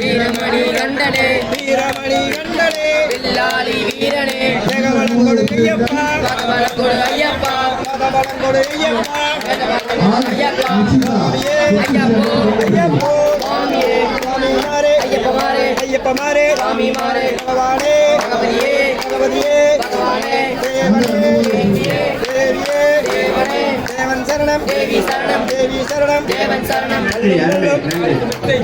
வீரமணி கண்டனே வீரமணி கண்டனே வில்லாளி வீரனே ஜெகவலங்கொடு ஐயப்பா ஜெகவலங்கொடு ஐயப்பா ஜெகவலங்கொடு ஐயப்பா ஐயப்பா ஐயப்போ ஐயப்போ சுவாமியே சுவாமி மாரே ஐயப்ப மாரே ஐயப்ப மாரே சுவாமி மாரே பகவானே பகவதியே பகவதியே பகவானே தேவனே தேவியே தேவியே தேவனே தேவன் சரணம் தேவி சரணம் தேவி சரணம் தேவன் சரணம்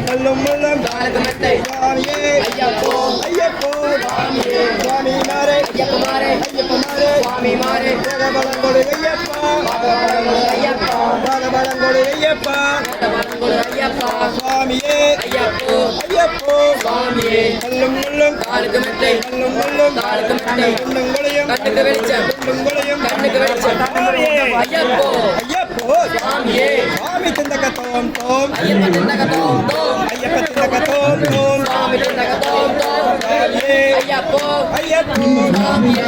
சொல்லும் முள்ளும் சுவாமியே ஐயப்போ ஐயப்போ சுவாமியே சுவாமி மாரே ஐயப்ப மாரே ஐயப்ப மாரே சுவாமி மாரே ஜெகவலங்கொடு ஐயப்பா ஐயப்பா ஜெகவலங்கொடு ஐயப்பா ஜெகவலங்கொடு ஐயப்பா சுவாமியே ஐயப்போ ஐயப்போ சுவாமியே சொல்லும் முள்ளும் காலுக்கு மெத்தை சொல்லும் முள்ளும் காலுக்கு மெத்தை உங்களுங்களையும் கண்ணுக்கு வெளிச்சம் உங்களுங்களையும் கண்ணுக்கு வெளிச்சம் ஐயப்போ ஐயப்போ சுவாமியே சுவாமி திண்டக தோம் தோம் ஐயப்ப திண்டக தோம் தோம் ஐயப்ப திண்டக தோம் தோம் சுவாமி திண்டக தோம் தோம் சுவாமியே ஐயப்போ ஐயப்போ சுவாமியே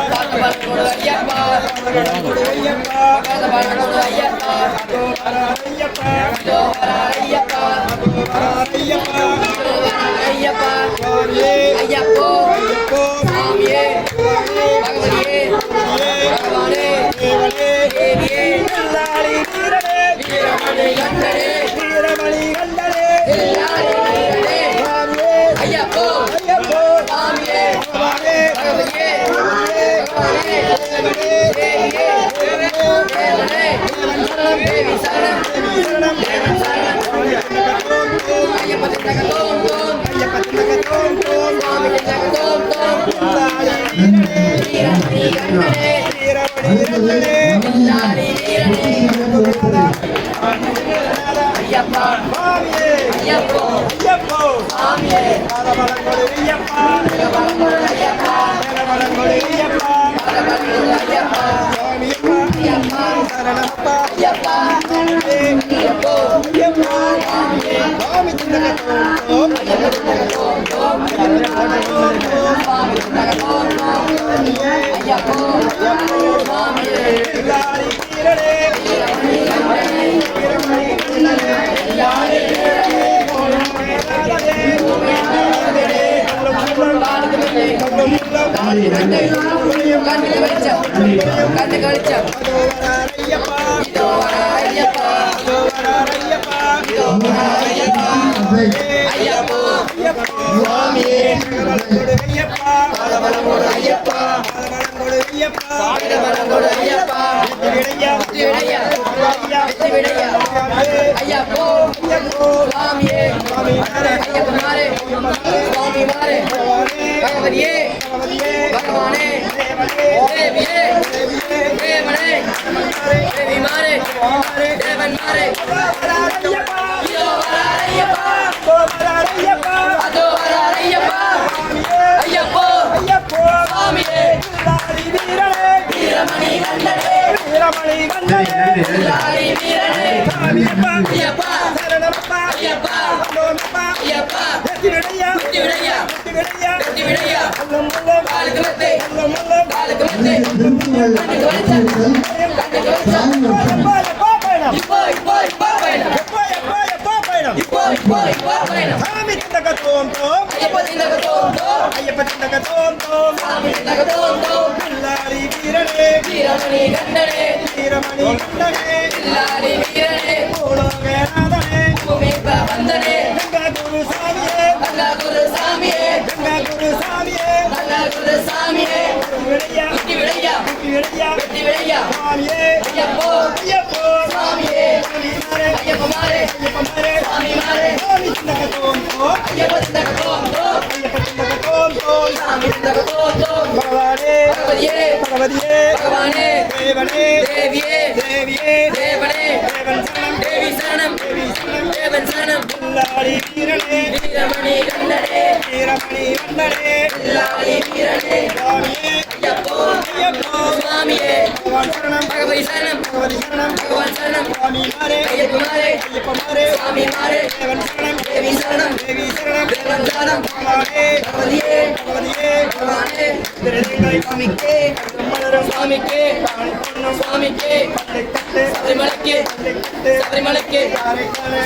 பாதவலங்கொடு ஐயப்பா பாதவலங்கொடு ஐயப்பா பாதவலங்கொடு ஐயப்பா ஐயப்பா ஐயப்பா ஐயப்பா ஐயப்பா சுவாமியே ஐயப்போ ஐயப்போ சுவாமியே பகவதியே பகவானே தேவனே தேவியே வில்லாளி வீரனே வீரமணி கண்டனே வீரமணி கண்டனே வில்லாளி வீரனே சுவாமியே ஐயப்போ ஐயப்போ சுவாமியே பகவானே பகவதியே பகவானே தேவனே தேவியே தேவனே தேவி சரணம் தேவி சரணம் தேவன் சரணம் ஐயப்ப திண்டக தோம் தோம் ஐயப்ப திண்டக தோம் தோம் சுவாமி திண்டக தோம் தோம் வில்லாளி வீரனே வீரமணி கண்டனே வீரமணி கண்டனே வில்லாளி வீரனே ஐயப்பா சுவாமியே ஐயப்போ ஐயப்போ சுவாமியே பாதவலங்கொடு ஐயப்பா பாதவலங்கொடு ஐயப்பா பாதவலங்கொடு ஐயப்பா பாதவலங்கொடு ஐயப்பா சுவாமியப்பா ஐயப்பா சரணப்பா ஐயப்பா ஐயப்போ ஐயப்போ சுவாமியே சுவாமி திண்டக தோம் தோம் ஐயப்ப திண்டக தோம் தோம் சுவாமி திண்டக தோம் தோம் ஐயப்போ ஐயப்போ சுவாமியே வில்லாளி வீரனே வீரமணி கண்டனே வீரமணி கண்டனே வில்லாளி வீரனே கண்ணுக்கு வெளிச்சம் கண்ணுக்கு வெளிச்சம் ஐயப்பா இதோ ஐயப்பா ஐயப்பா இதோ ஐயப்பா ஐயப்போ சுவாமியே ஐயப்பா பாதவலங்கொடு ஐயப்பா பாதவலங்கொடு ஐயப்பா பாதவலங்கொடு ஐயப்பா வெற்றி விடையா வெற்றி விடையா ஐயப்போ ஐயப்போ சுவாமியே சுவாமி மாரே ஐயப்ப மாரே சுவாமி மாரே பகவதியே பகவானே தேவியே தேவனே தேவி மாரே தேவன் மாரே இதோ ஐயப்பா அதோ ஐயப்பா ஐயப்போ ஐயப்போ சுவாமியே வில்லாளி வீரனே வீரமணி கண்டனே வீரமணி கண்டனே வில்லாளி வீரனே சுவாமியப்பா ஐயப்பா சரணப்பா ஐயப்பா அலோமப்பா ஐயப்பா வெற்றி விடையா வெற்றி விடையா வெற்றி விடையா வெற்றி விடையா அல்லம் அல்லம் காலுக்கு மெத்தை அல்லம் அல்லம் காலுக்கு மெத்தை கண்ணுக்கு வெளிச்சம் கண்ணுக்கு வெளிச்சம் இப்போ இப்போ இப்போ பயணம் இப்போ இப்போ இப்போ பயணம் இப்போ இப்போ இப்போ பயணம் சாமி திண்டக தோம் தோம் ஐயப்ப திண்டக தோம் தோம் ஐயப்ப திண்டக தோம் தோம் சாமி திண்டக தோம் தோம் வில்லாளி வீரனே வீரமணி கண்டனே வீரமணி கண்டனே வில்லாளி வீரனே பூலோகநாதனே பூமிப்ப வந்தனே கங்கா குரு சாமியே கங்கா குரு சாமியே கங்கா சுவாமியே ஐயப்போ ஐயப்போ சுவாமியே சுவாமிமாரே ஐயப்பமாரே ஐயப்பமாரே சுவாமிமாரே சுவாமி சின்னகத்தோம் தோம் ஐயப்ப சிந்தகத்தோம் தோம் ஐயப்ப சின்னகத்தோம் தோம் சாமி சிந்தகத்தோம் தோம் பகவானே பகவதியே பகவதியே பகவானே தேவனே தேவியே தேவியே தேவனே தேவன் சரணம் தேவி சரணம் தேவி சரணம் தேவன் சரணம் பில்லாளி வீரனே வீரமணி கண்டனே வீரமணி வந்தனே பில்லாளி வீரனே சுவாமியே ஐயப்போ ஐயப்போ சுவாமியே பகவான் சரணம் பகவதி சரணம் பகவதி சரணம் பகவான் சரணம் சுவாமிமாரே ஐயப்பமாரே ஐயப்பமாரே சுவாமிமாரே தேவன் சரணம் தேவி சரணம் தேவி சரணம் தேவன் சரணம் பகவானே பகவதியே பகவதியே பகவானே திருநெல்வேலி சுவாமிக்கே மலரும் சுவாமிக்கே பொன்னும் சுவாமிக்கே கட்டு சபரிமலைக்கு கட்டு சபரிமலைக்கு காரைக்கால